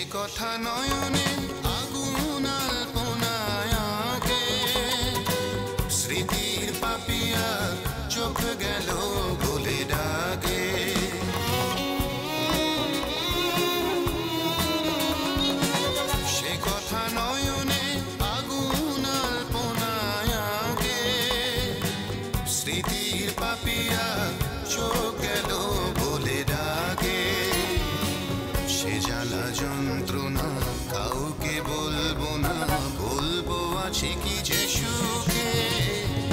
কথা নয়নে আগুন আলপনায় আঁকে, স্মৃতির পাপিয়া চোখ গেল বলে ডাকে। সে কথা নয়নে আগুন আলপনায় আঁকে, স্মৃতির পাপিয়া চোখ গেল বলে ডাকে। সে জ্বালা যন্ত্রণা কাউকে বলবো না, বলবো আছে কি যে সুখে।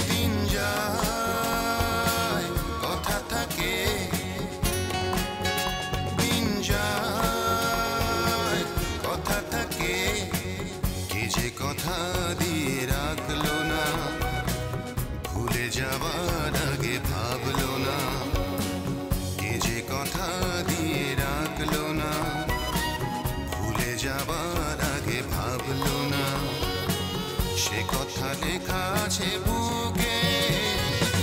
দিন যায় কথা থাকে, দিন যায় কথা থাকে, কে যে কথা দিয়ে রাখলো না, ভুলে যাবার আগে ভাবলো না। কে যে কথা দিয়ে রাখলো না, ভুলে যাবার আগে ভাবলো না। সে কথা লেখা আছে বুকে,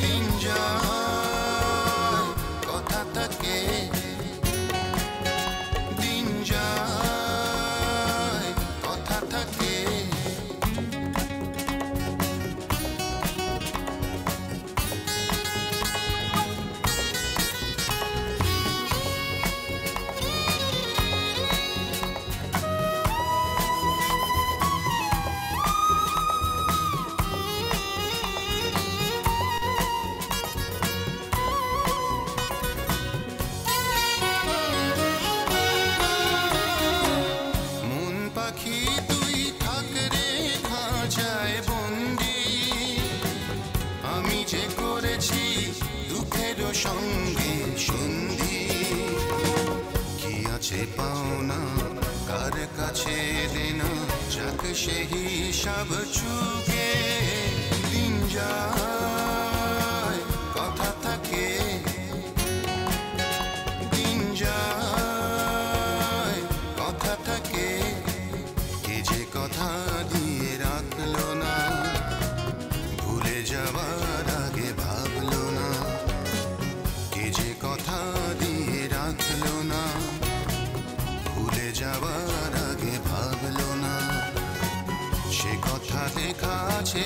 দিন যায় কথা থাকে, দিন যায় কথা থাকে। পাখি তুই থাক রে খাঁচায় বন্দি, আমি যে করেছি দুঃখের সঙ্গে সন্ধি। কি আছে পাওনা কার কাছে দেনা, যাক সে হিসাব চুকে। দিন যায় কথা থাকে, দিন যায় কথা থাকে, কে যে কথা দিয়ে রাখলো না, ভুলে যাবার আগে ভাবলো না। কে যে কথা দিয়ে রাখলো না, ভুলে যাবার আগে ভাবলো না। সে কথা লেখা আছে